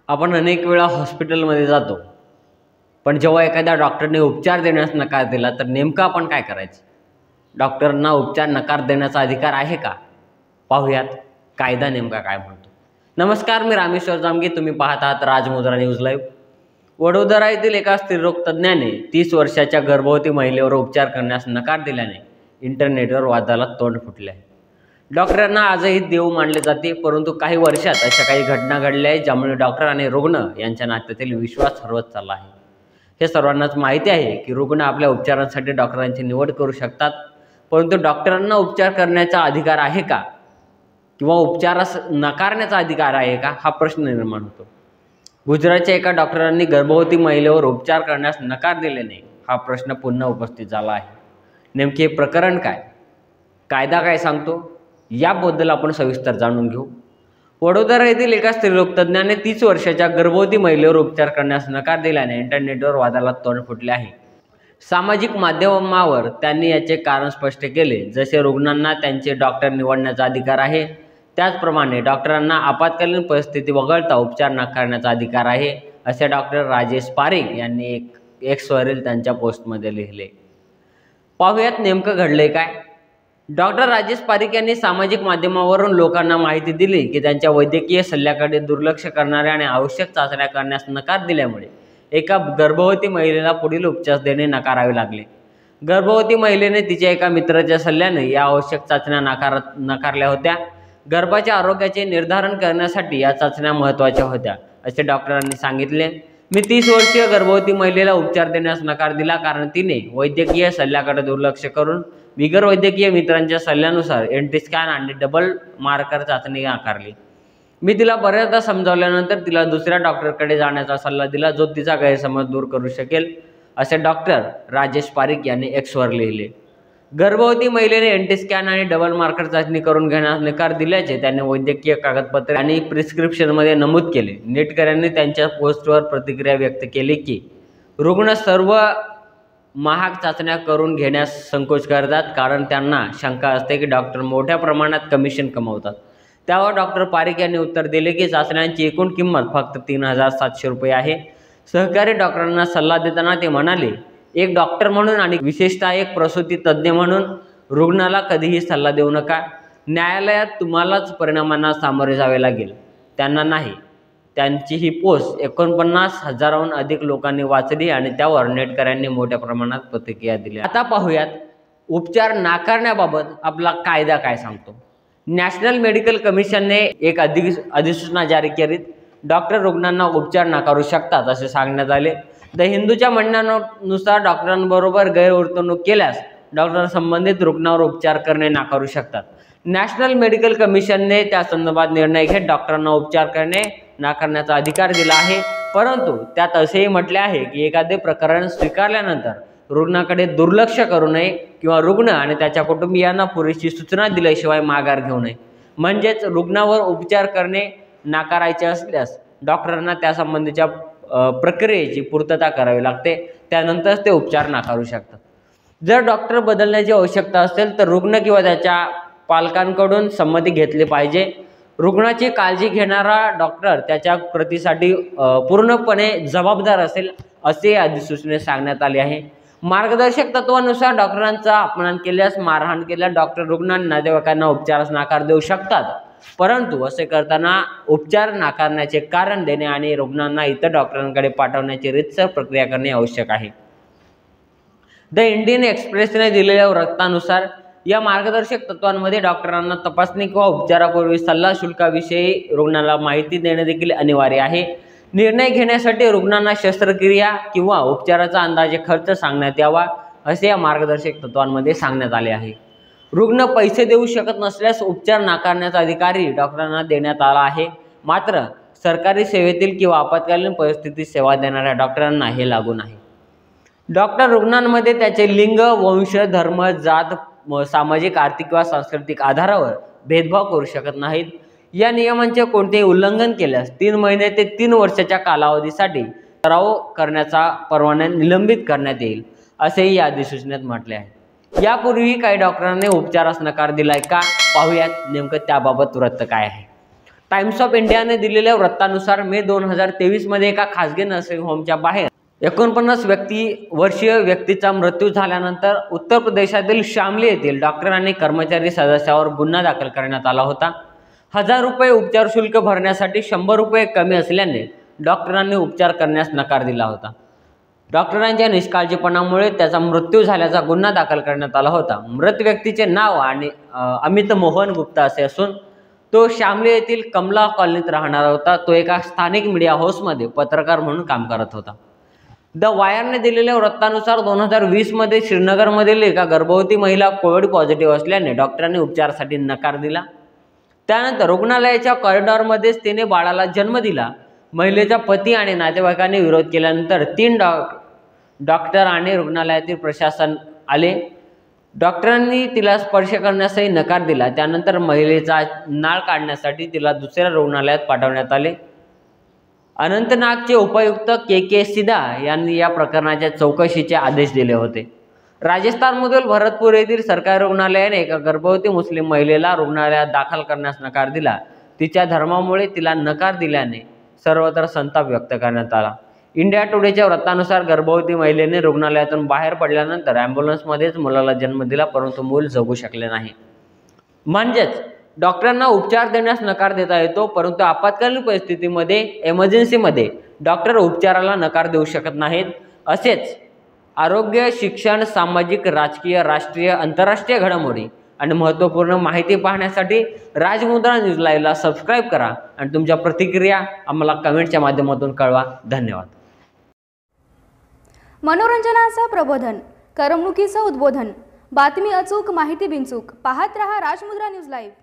आपण अनेक वेळा हॉस्पिटलमध्ये जातो, पण जेव्हा एखाद्या डॉक्टरने उपचार देण्यास नकार दिला तर नेमकं आपण काय करायचं? डॉक्टरांना उपचार नकार देण्याचा अधिकार आहे का? पाहूयात कायदा नेमका काय म्हणतो. नमस्कार, मी रामेश्वर जामगे. तुम्ही पाहत आहात राजमुद्रा न्यूज लाईव्ह. वडोदरा येथील एका स्त्रीरोग तज्ज्ञाने 30 वर्षाच्या गर्भवती महिलेवर उपचार करण्यास नकार दिल्याने इंटरनेटवर वादाला तोंड फुटले आहे. डॉक्टरांना आजही देव मानले जाते, परंतु काही वर्षात अशा काही घटना घडल्या आहेत ज्यामुळे डॉक्टर आणि रुग्ण यांच्या नात्यातील विश्वास हरवत चालला आहे. हे सर्वांनाच माहिती आहे की रुग्ण आपल्या उपचारांसाठी डॉक्टरांची निवड करू शकतात, परंतु डॉक्टरांना उपचार करण्याचा अधिकार आहे का किंवा उपचारास नकारण्याचा अधिकार आहे का, हा प्रश्न निर्माण होतो. गुजरातच्या एका डॉक्टरांनी गर्भवती महिलेवर उपचार करण्यास नकार दिल्याने हा प्रश्न पुन्हा उपस्थित झाला आहे. नेमके प्रकरण काय, कायदा काय सांगतो, याबद्दल आपण सविस्तर जाणून घेऊ. वडोदरा येथील एका स्त्रीरोग तज्ज्ञाने 30 वर्षाच्या गर्भवती महिलेवर उपचार करण्यास नकार दिल्याने इंटरनेटवर वादाला तोंड फुटले आहे. सामाजिक माध्यमावर त्यांनी याचे कारण स्पष्ट केले. जसे रुग्णांना त्यांचे डॉक्टर निवडण्याचा अधिकार आहे, त्याचप्रमाणे डॉक्टरांना आपत्कालीन परिस्थिती वगळता उपचार नाकारण्याचा अधिकार आहे, असे डॉक्टर राजेश पारिक यांनी एक्सवरील त्यांच्या पोस्टमध्ये लिहिले. पाहूयात नेमकं घडलंय काय. डॉक्टर राजेश पारिक यांनी सामाजिक माध्यमावरून लोकांना माहिती दिली की त्यांच्या वैद्यकीय सल्ल्याकडे दुर्लक्ष करणाऱ्या आणि आवश्यक चाचण्या करण्यास नकार दिल्यामुळे एका गर्भवती महिलेला पुढील उपचार देणे नकारावे लागले. गर्भवती महिलेने तिच्या एका मित्राच्या सल्ल्याने या आवश्यक चाचण्या नकारल्या होत्या. गर्भाच्या आरोग्याचे निर्धारण करण्यासाठी या चाचण्या महत्त्वाच्या होत्या, असे डॉक्टरांनी सांगितले. मी 30 वर्षीय गर्भवती महिलेला उपचार देण्यास नकार दिला कारण तिने वैद्यकीय सल्ल्याकडे दुर्लक्ष करून बिगर वैद्यकीय मित्रांच्या सल्ल्यानुसार एंटी स्कॅन आणि डबल मार्कर चाचणी नाकारली. मी तिला बऱ्याचदा समजावल्यानंतर तिला दुसऱ्या डॉक्टरकडे जाण्याचा सल्ला दिला, जो तिचा गैरसमज दूर करू शकेल, असे डॉक्टर राजेश पारिक यांनी एक्सवर लिहिले. गर्भवती महिलेने एंटी स्कॅन आणि डबल मार्कर चाचणी करून घेण्यास नकार दिल्याचे त्यांनी वैद्यकीय कागदपत्रे आणि प्रिस्क्रिप्शनमध्ये नमूद केले. नेटकऱ्यांनी त्यांच्या पोस्टवर प्रतिक्रिया व्यक्त केली की रुग्ण सर्व महाग चाचण्या करून घेण्यास संकोच करतात, कारण त्यांना शंका असते की डॉक्टर मोठ्या प्रमाणात कमिशन कमवतात. त्यावर डॉक्टर पारिक यांनी उत्तर दिले की चाचण्यांची एकूण किंमत फक्त 3,700 रुपये आहे. सहकारी डॉक्टरांना सल्ला देताना ते म्हणाले, एक डॉक्टर म्हणून आणि विशेषतः एक प्रसूती तज्ज्ञ म्हणून रुग्णाला कधीही सल्ला देऊ नका. न्यायालयात तुम्हालाच परिणामांना सामोरे जावे लागेल, त्यांना नाही. त्यांची ही पोस्ट 49,000हून अधिक लोकांनी वाचली आणि त्यावर नेटकऱ्यांनी मोठ्या प्रमाणात प्रतिक्रिया दिल्या. आता पाहूयात उपचार नाकारण्याबाबत आपला कायदा काय सांगतो. नॅशनल मेडिकल कमिशनने एक अधिसूचना जारी केली. डॉक्टर रुग्णांना उपचार नाकारू शकतात असे सांगण्यात आले. द हिंदूच्या म्हणण्यानुसार डॉक्टरांबरोबर गैरवर्तणूक केल्यास डॉक्टर संबंधित रुग्णावर उपचार करणे नाकारू शकतात. नॅशनल मेडिकल कमिशनने त्या संदर्भात निर्णय घेत डॉक्टरांना उपचार करणे नाकारण्याचा अधिकार दिला आहे, परंतु त्यात असेही म्हटले आहे की एखादे प्रकरण स्वीकारल्यानंतर रुग्णाकडे दुर्लक्ष करू नये किंवा रुग्ण आणि त्याच्या कुटुंबियांना पुरेशी सूचना दिल्याशिवाय माघार घेऊ नये. म्हणजेच रुग्णावर उपचार करणे नाकारायचे असल्यास डॉक्टरांना त्यासंबंधीच्या प्रक्रियेची पूर्तता करावी लागते, त्यानंतरच ते उपचार नाकारू शकतात. जर डॉक्टर बदलण्याची आवश्यकता असेल तर रुग्ण किंवा त्याच्या पालकांकडून संमती घेतली पाहिजे. रुग्णाची काळजी घेणारा डॉक्टर त्याच्या कृतीसाठी पूर्णपणे जबाबदार असेल, असे अधिसूचनेत सांगण्यात आले आहे. मार्गदर्शक तत्वानुसार डॉक्टरांचा अपमान केल्यास, मारहाण केल्यास डॉक्टर रुग्ण आणि नातेवाईकांना उपचारास नकार देऊ शकतात, परंतु असे करताना उपचार नाकारण्याचे कारण देणे आणि रुग्णांना इतर डॉक्टरांकडे पाठवण्याची रीतसर प्रक्रिया करणे आवश्यक आहे. द इंडियन एक्सप्रेसने दिलेल्या वृत्तानुसार या मार्गदर्शक तत्वांमध्ये डॉक्टरांना तपासणी किंवा उपचारापूर्वी सल्ला शुल्काविषयी रुग्णाला माहिती देणे देखील अनिवार्य आहे. निर्णय घेण्यासाठी रुग्णांना शस्त्रक्रिया किंवा उपचाराचा अंदाजे खर्च सांगण्यात यावा, असे या मार्गदर्शक तत्वांमध्ये सांगण्यात आले आहे. रुग्ण पैसे देऊ शकत नसल्यास उपचार नाकारण्याचा अधिकारही डॉक्टरांना देण्यात आला आहे, मात्र सरकारी सेवेतील किंवा आपत्कालीन परिस्थितीत सेवा देणाऱ्या डॉक्टरांना हे लागू नाही. डॉक्टर रुग्णांमध्ये त्याचे लिंग, वंश, धर्म, जात, सामाजिक, आर्थिक किंवा सांस्कृतिक आधारावर भेदभाव करू शकत नाहीत. या नियमांचे कोणतेही उल्लंघन केल्यास 3 महिने ते 3 वर्षाच्या कालावधीसाठी सराव करण्याचा परवाना निलंबित करण्यात येईल, असेही या अधिसूचनेत म्हटले आहे. यापूर्वी काही डॉक्टरांनी उपचारास नकार दिलाय का, पाहूयात नेमकं त्याबाबत वृत्त काय आहे. टाइम्स ऑफ इंडियाने दिलेल्या वृत्तानुसार मे 2023 मध्ये एका खासगी नर्सिंग होमच्या बाहेर 49 वर्षीय व्यक्तीचा मृत्यू झाल्यानंतर उत्तर प्रदेशातील शामली येथील डॉक्टर आणि कर्मचारी सदस्यावर गुन्हा दाखल करण्यात आला होता. 1000 रुपये उपचार शुल्क भरण्यासाठी 100 रुपये कमी असल्याने डॉक्टरांनी उपचार करण्यास नकार दिला होता. डॉक्टरांच्या निष्काळजीपणामुळे त्याचा मृत्यू झाल्याचा गुन्हा दाखल करण्यात आला होता. मृत व्यक्तीचे नाव अमित मोहन गुप्ता असे असून तो शामली येथील कमला कॉलनीत राहणारा होता. तो एका स्थानिक मीडिया हाऊसमध्ये पत्रकार म्हणून काम करत होता. द वायरने दिलेल्या वृत्तानुसार 2020 मध्ये श्रीनगरमधील एका गर्भवती महिला कोविड पॉझिटिव्ह असल्याने डॉक्टरांनी उपचारासाठी नकार दिला. त्यानंतर रुग्णालयाच्या कॉरिडॉरमध्येच तिने बाळाला जन्म दिला. महिलेचा पती आणि नातेवाईकांनी विरोध केल्यानंतर 3 डॉक्टर आणि रुग्णालयातील प्रशासन आले. डॉक्टरांनी तिला स्पर्श करण्यासही नकार दिला. त्यानंतर महिलेचा नाळ काढण्यासाठी तिला दुसऱ्या रुग्णालयात पाठवण्यात आले. अनंतनागचे उपायुक्त के सिधा यांनी या प्रकरणाच्या चौकशीचे आदेश दिले होते. राजस्थानमधील भरतपूर येथील सरकारी रुग्णालयाने एका गर्भवती मुस्लिम महिलेला रुग्णालयात दाखल करण्यास नकार दिला. तिच्या धर्मामुळे तिला नकार दिल्याने सर्वत्र संताप व्यक्त करण्यात आला. इंडिया टुडेच्या वृत्तानुसार गर्भवती महिलेने रुग्णालयातून बाहेर पडल्यानंतर ॲम्ब्युलन्समध्येच मुलाला जन्म दिला, परंतु मूल जगू शकले नाही. म्हणजेच डॉक्टरांना उपचार देण्यास नकार देता येतो, परंतु आपत्कालीन परिस्थितीमध्ये इमर्जन्सीमध्ये डॉक्टर उपचाराला नकार देऊ शकत नाहीत. असेच आरोग्य, शिक्षण, सामाजिक, राजकीय, राष्ट्रीय, आंतरराष्ट्रीय घडामोडी आणि महत्त्वपूर्ण माहिती पाहण्यासाठी राजमुद्रा न्यूज लाईव्हला सबस्क्राईब करा आणि तुमच्या प्रतिक्रिया आम्हाला कमेंटच्या माध्यमातून कळवा. धन्यवाद. मनोरंजनाचं प्रबोधन, करमणुकीचं उद्बोधन, बातमी अचूक, माहिती बिनचूक. पाहत रहा राजमुद्रा न्यूज लाईव्ह.